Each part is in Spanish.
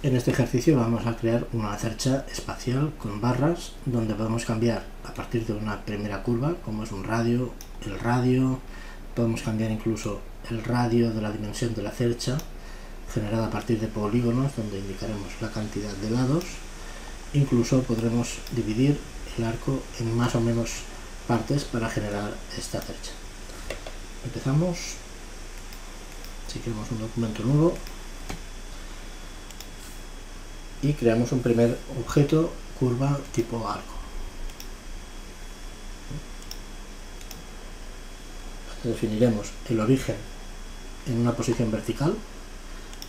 En este ejercicio vamos a crear una cercha espacial con barras donde podemos cambiar a partir de una primera curva, como es un radio, el radio, podemos cambiar incluso el radio de la dimensión de la cercha, generada a partir de polígonos donde indicaremos la cantidad de lados. Incluso podremos dividir el arco en más o menos partes para generar esta cercha. Empezamos. Si queremos un documento nuevo y creamos un primer objeto curva tipo arco. Definiremos el origen en una posición vertical,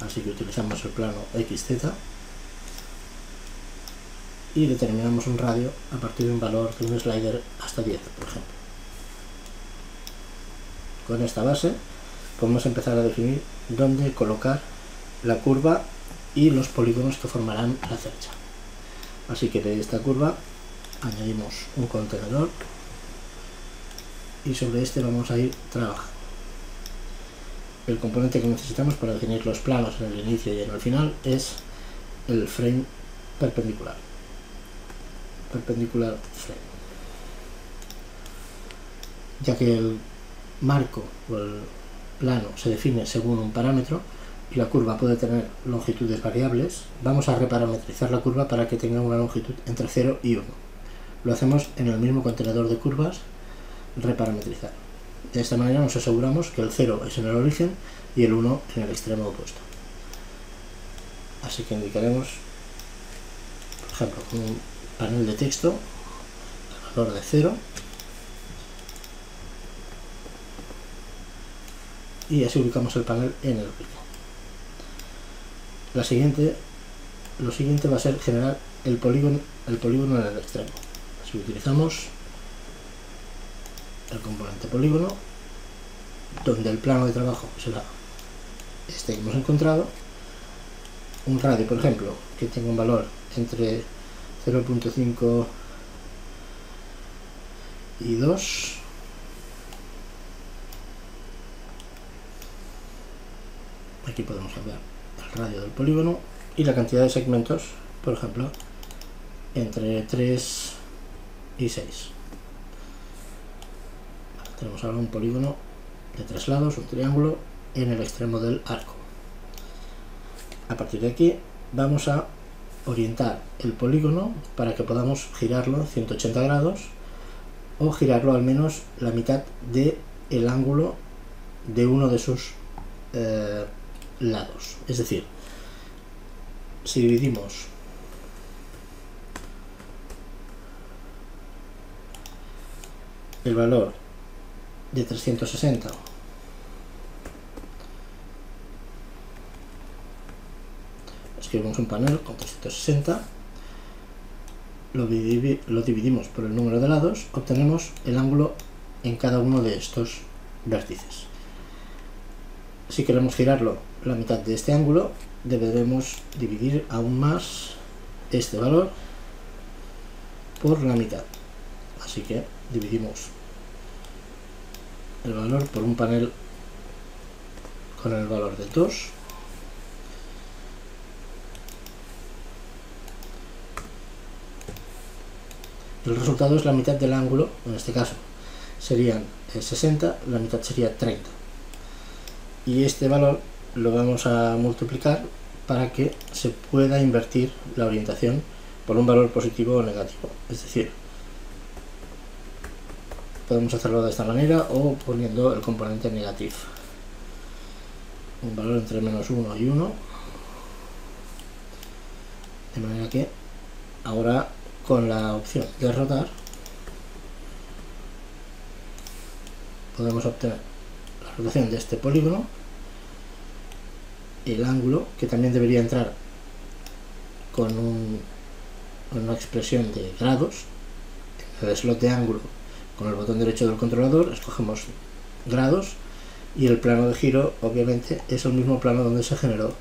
así que utilizamos el plano XZ y determinamos un radio a partir de un valor de un slider hasta 10, por ejemplo. Con esta base podemos empezar a definir dónde colocar la curva y los polígonos que formarán la cercha. Así que de esta curva añadimos un contenedor y sobre este vamos a ir trabajando. El componente que necesitamos para definir los planos en el inicio y en el final es el frame perpendicular. Perpendicular frame. Ya que el marco o el plano se define según un parámetro y la curva puede tener longitudes variables, vamos a reparametrizar la curva para que tenga una longitud entre 0 y 1. Lo hacemos en el mismo contenedor de curvas, reparametrizar. De esta manera nos aseguramos que el 0 es en el origen y el 1 en el extremo opuesto. Así que indicaremos, por ejemplo, con un panel de texto, el valor de 0, y así ubicamos el panel en el origen. Lo siguiente va a ser generar el polígono en el extremo. Así utilizamos el componente polígono, donde el plano de trabajo será este que hemos encontrado, un radio, por ejemplo, que tenga un valor entre 0.5 y 2, aquí podemos cambiar el radio del polígono y la cantidad de segmentos, por ejemplo, entre 3 y 6. Tenemos ahora un polígono de 3 lados, un triángulo, en el extremo del arco. A partir de aquí vamos a orientar el polígono para que podamos girarlo 180 grados o girarlo al menos la mitad del ángulo de uno de sus lados. Es decir, si dividimos el valor de 360 escribimos un panel con 360, lo dividimos por el número de lados, obtenemos el ángulo en cada uno de estos vértices. Si queremos girarlo la mitad de este ángulo, deberemos dividir aún más este valor por la mitad. Así que dividimos el valor por un panel con el valor de 2. El resultado es la mitad del ángulo, en este caso serían 60, la mitad sería 30. Y este valor lo vamos a multiplicar para que se pueda invertir la orientación por un valor positivo o negativo. Es decir, podemos hacerlo de esta manera o poniendo el componente negativo. Un valor entre menos 1 y 1. De manera que ahora con la opción de rotar podemos obtener la rotación de este polígono, el ángulo, que también debería entrar con una expresión de grados. En el slot de ángulo, con el botón derecho del controlador, escogemos grados y el plano de giro, obviamente, es el mismo plano donde se generó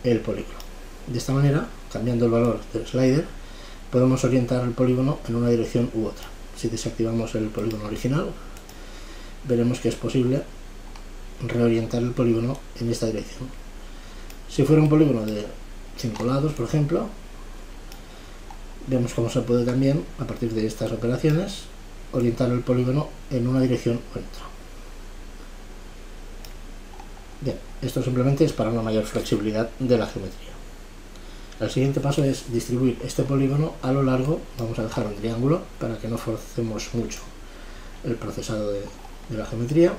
el polígono. De esta manera, cambiando el valor del slider, podemos orientar el polígono en una dirección u otra. Si desactivamos el polígono original, veremos que es posible reorientar el polígono en esta dirección. Si fuera un polígono de 5 lados, por ejemplo. Vemos cómo se puede también, a partir de estas operaciones, orientar el polígono en una dirección o en otra. Bien, esto simplemente es para una mayor flexibilidad de la geometría. El siguiente paso es distribuir este polígono a lo largo. Vamos a dejar un triángulo para que no forcemos mucho el procesado de la geometría.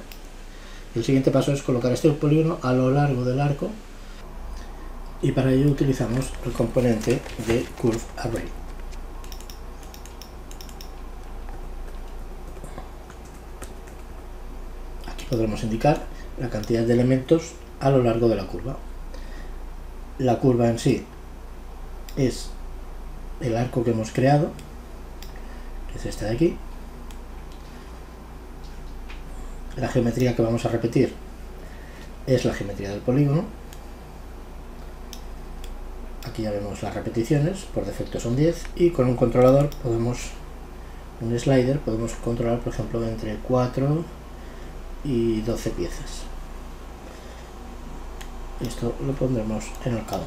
El siguiente paso es colocar este polígono a lo largo del arco, y para ello utilizamos el componente de Curve Array. Aquí podremos indicar la cantidad de elementos a lo largo de la curva. La curva en sí es el arco que hemos creado, que es este de aquí. La geometría que vamos a repetir es la geometría del polígono. Aquí ya vemos las repeticiones, por defecto son 10, y con un controlador un slider, podemos controlar, por ejemplo, entre 4 y 12 piezas. Esto lo pondremos en el count.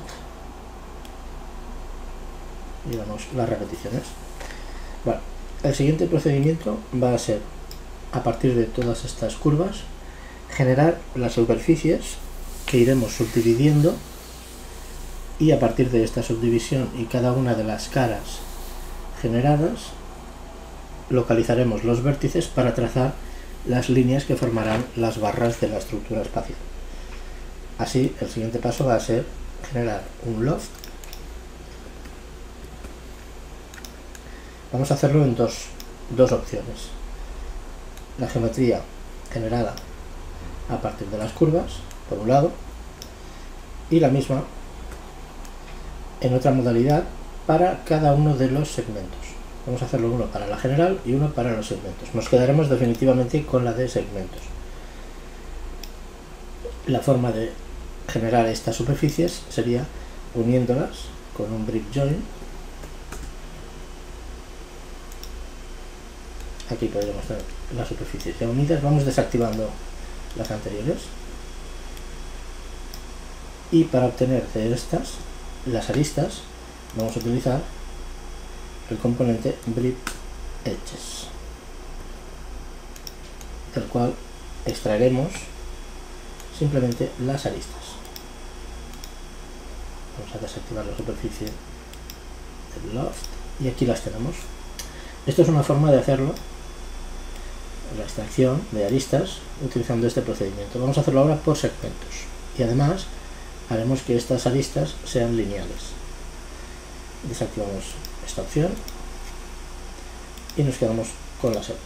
Y damos las repeticiones. Bueno, el siguiente procedimiento va a ser, a partir de todas estas curvas, generar las superficies que iremos subdividiendo, y a partir de esta subdivisión y cada una de las caras generadas, localizaremos los vértices para trazar las líneas que formarán las barras de la estructura espacial. Así, el siguiente paso va a ser generar un loft. Vamos a hacerlo en dos opciones. La geometría generada a partir de las curvas, por un lado, y la misma en otra modalidad para cada uno de los segmentos. Vamos a hacerlo uno para la general y uno para los segmentos. Nos quedaremos definitivamente con la de segmentos. La forma de generar estas superficies sería uniéndolas con un brick join. Aquí podremos tener las superficies ya unidas. Vamos desactivando las anteriores, y para obtener de estas las aristas vamos a utilizar el componente Brick Edges, del cual extraeremos simplemente las aristas. Vamos a desactivar la superficie del loft y aquí las tenemos. Esto es una forma de hacerlo, la extracción de aristas, utilizando este procedimiento. Vamos a hacerlo ahora por segmentos, y además haremos que estas aristas sean lineales. Desactivamos esta opción y nos quedamos con la segunda.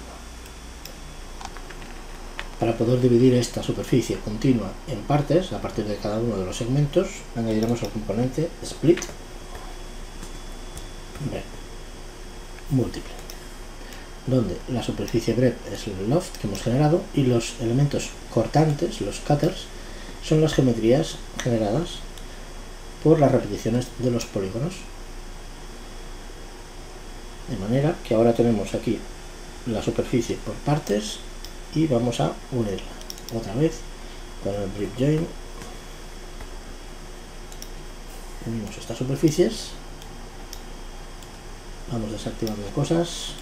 Para poder dividir esta superficie continua en partes, a partir de cada uno de los segmentos, añadiremos el componente Split Breadth múltiple, donde la superficie breadth es el loft que hemos generado, y los elementos cortantes, los cutters, son las geometrías generadas por las repeticiones de los polígonos. De manera que ahora tenemos aquí la superficie por partes y vamos a unirla otra vez con el brick join. Unimos estas superficies, vamos desactivando cosas,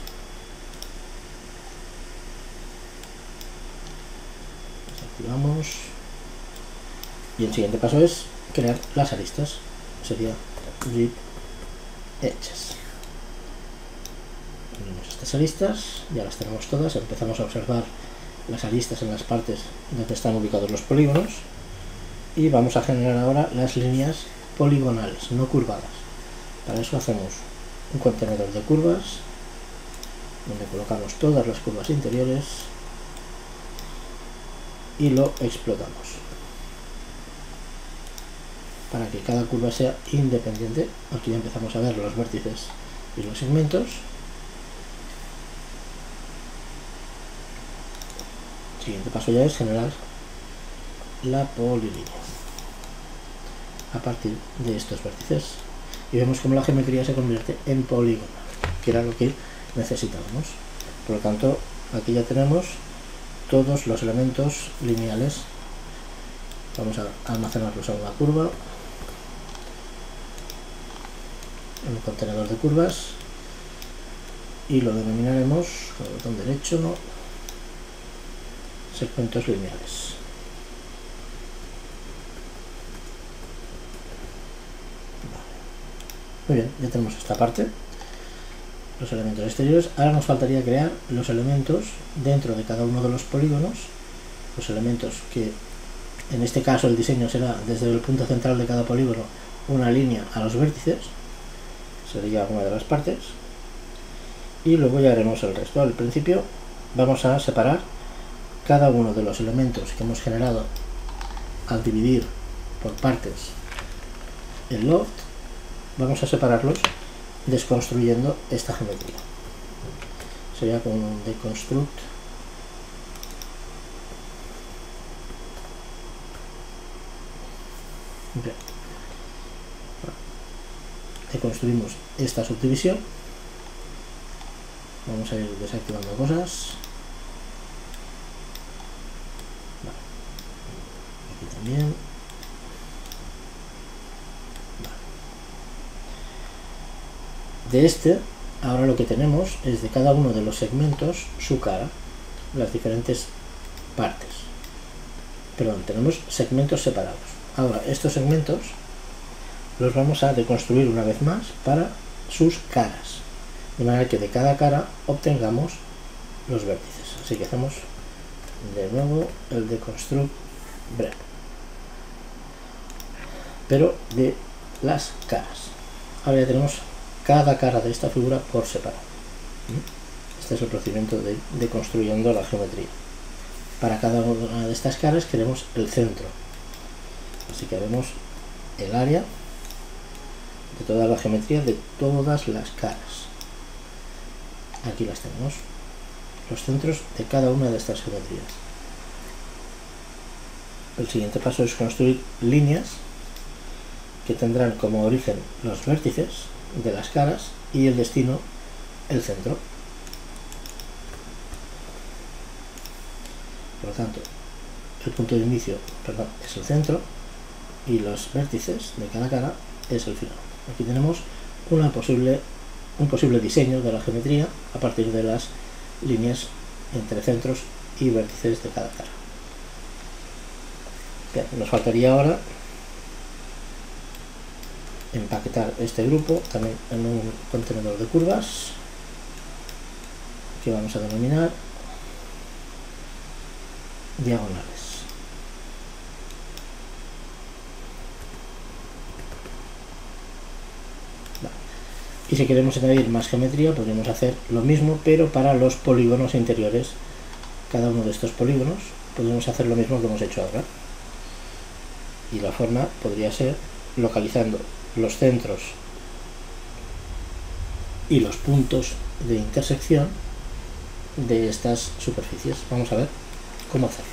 desactivamos, y el siguiente paso es crear las aristas. Sería Brick Edges. Unimos estas aristas, ya las tenemos todas. Empezamos a observar las aristas en las partes donde están ubicados los polígonos, y vamos a generar ahora las líneas poligonales, no curvadas. Para eso hacemos un contenedor de curvas donde colocamos todas las curvas interiores y lo explotamos para que cada curva sea independiente. Aquí ya empezamos a ver los vértices y los segmentos. El siguiente paso ya es generar la polilínea a partir de estos vértices, y vemos cómo la geometría se convierte en polígono, que era lo que necesitábamos. Por lo tanto, aquí ya tenemos todos los elementos lineales. Vamos a almacenarlos en una curva en el contenedor de curvas y lo denominaremos con el botón derecho segmentos lineales. Muy bien, ya tenemos esta parte, los elementos exteriores. Ahora nos faltaría crear los elementos dentro de cada uno de los polígonos, los elementos que en este caso el diseño será desde el punto central de cada polígono una línea a los vértices, sería una de las partes, y luego ya haremos el resto. Al principio vamos a separar cada uno de los elementos que hemos generado al dividir por partes el loft. Vamos a separarlos desconstruyendo esta geometría. Sería con un deconstruct. Bien. Deconstruimos esta subdivisión. Vamos a ir desactivando cosas. Vale. Aquí también. De este, ahora lo que tenemos es de cada uno de los segmentos su cara, las diferentes partes. Perdón, tenemos segmentos separados. Ahora, estos segmentos los vamos a deconstruir una vez más para sus caras, de manera que de cada cara obtengamos los vértices. Así que hacemos de nuevo el deconstruct breve, pero de las caras. Ahora ya tenemos cada cara de esta figura por separado. Este es el procedimiento de deconstruyendo la geometría. Para cada una de estas caras queremos el centro, así que haremos el área de toda la geometría de todas las caras. Aquí las tenemos, los centros de cada una de estas geometrías. El siguiente paso es construir líneas que tendrán como origen los vértices de las caras y el destino el centro. Por lo tanto, el punto de inicio, perdón, es el centro y los vértices de cada cara es el final. Aquí tenemos un posible diseño de la geometría a partir de las líneas entre centros y vértices de cada cara. Bien, nos faltaría ahora empaquetar este grupo también en un contenedor de curvas que vamos a denominar diagonales. Vale. Y si queremos añadir más geometría podríamos hacer lo mismo, pero para los polígonos interiores. Cada uno de estos polígonos podemos hacer lo mismo que hemos hecho ahora, y la forma podría ser localizando los centros y los puntos de intersección de estas superficies. Vamos a ver cómo hacerlo.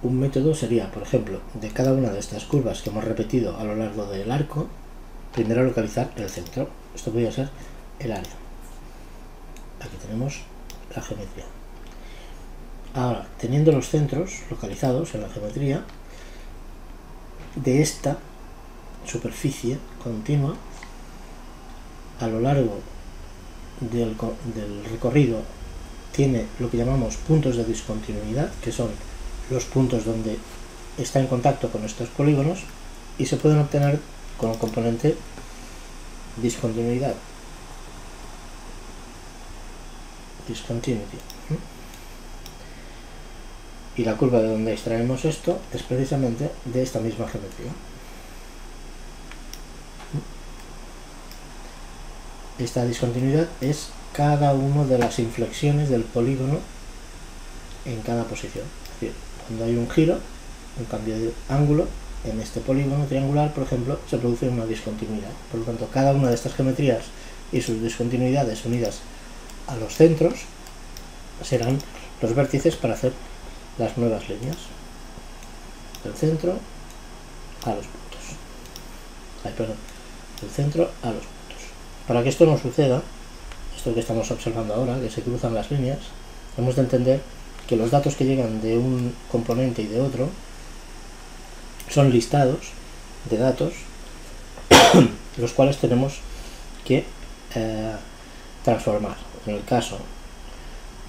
Un método sería, por ejemplo, de cada una de estas curvas que hemos repetido a lo largo del arco, primero localizar el centro. Esto podría ser el área. Aquí tenemos la geometría. Ahora, teniendo los centros localizados en la geometría de esta superficie continua, a lo largo del recorrido tiene lo que llamamos puntos de discontinuidad, que son los puntos donde está en contacto con estos polígonos, y se pueden obtener con el componente discontinuidad, discontinuity. Y la curva de donde extraemos esto es precisamente de esta misma geometría. Esta discontinuidad es cada una de las inflexiones del polígono en cada posición. Es decir, cuando hay un giro, un cambio de ángulo, en este polígono triangular, por ejemplo, se produce una discontinuidad. Por lo tanto, cada una de estas geometrías y sus discontinuidades unidas a los centros serán los vértices para hacer las nuevas líneas del centro a los puntos. Del centro a los puntos. Para que esto no suceda, esto que estamos observando ahora, que se cruzan las líneas, hemos de entender que los datos que llegan de un componente y de otro son listados de datos, los cuales tenemos que transformar. En el caso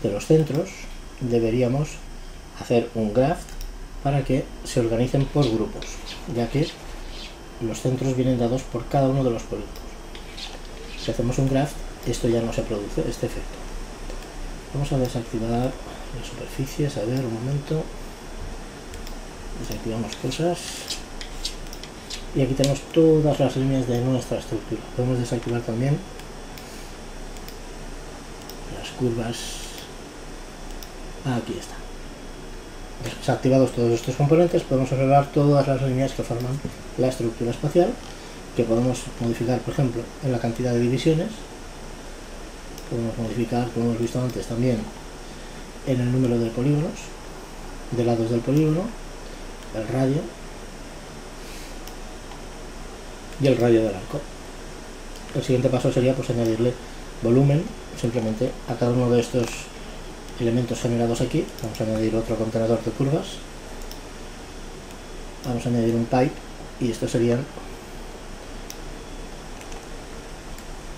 de los centros, deberíamos hacer un graph para que se organicen por grupos, ya que los centros vienen dados por cada uno de los polígonos. Si hacemos un graph, esto ya no se produce, este efecto. Vamos a desactivar las superficies, a ver, un momento. Desactivamos cosas. Y aquí tenemos todas las líneas de nuestra estructura. Podemos desactivar también las curvas. Aquí está. Desactivados todos estos componentes, podemos observar todas las líneas que forman la estructura espacial, que podemos modificar, por ejemplo, en la cantidad de divisiones. Podemos modificar, como hemos visto antes, también en el número de polígonos, de lados del polígono, el radio y el radio del arco. El siguiente paso sería pues añadirle volumen simplemente a cada uno de estos elementos generados aquí. Vamos a añadir otro contenedor de curvas, vamos a añadir un pipe, y estos serían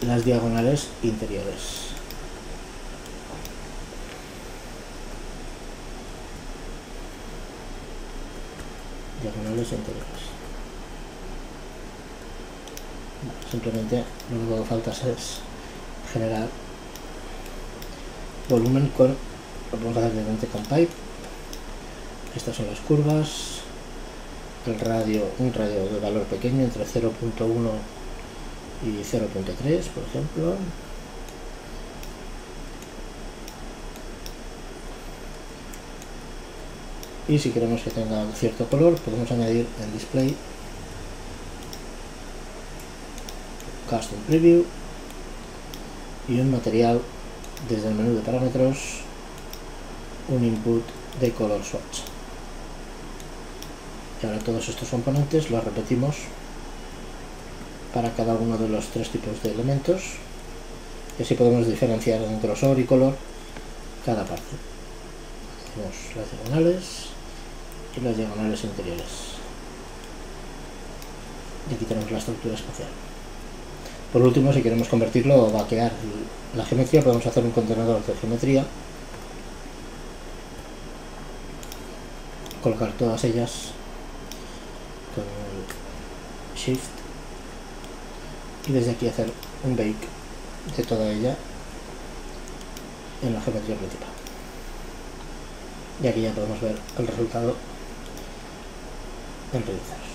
las diagonales interiores. Diagonales interiores. Simplemente lo único que falta es generar volumen con, lo podemos hacer directamente con pipe. Estas son las curvas, el radio, un radio de valor pequeño entre 0.1 y 0.3, por ejemplo. Y si queremos que tenga un cierto color, podemos añadir en display custom preview y un material desde el menú de parámetros, un input de color swatch. Y ahora todos estos componentes los repetimos para cada uno de los tres tipos de elementos, y así podemos diferenciar en grosor y color cada parte. Tenemos las diagonales y las diagonales interiores, y aquí tenemos la estructura espacial. Por último, si queremos convertirlo o vaquear la geometría, podemos hacer un contenedor de geometría, colocar todas ellas con el Shift y desde aquí hacer un bake de toda ella en la geometría principal. Y aquí ya podemos ver el resultado en realizar.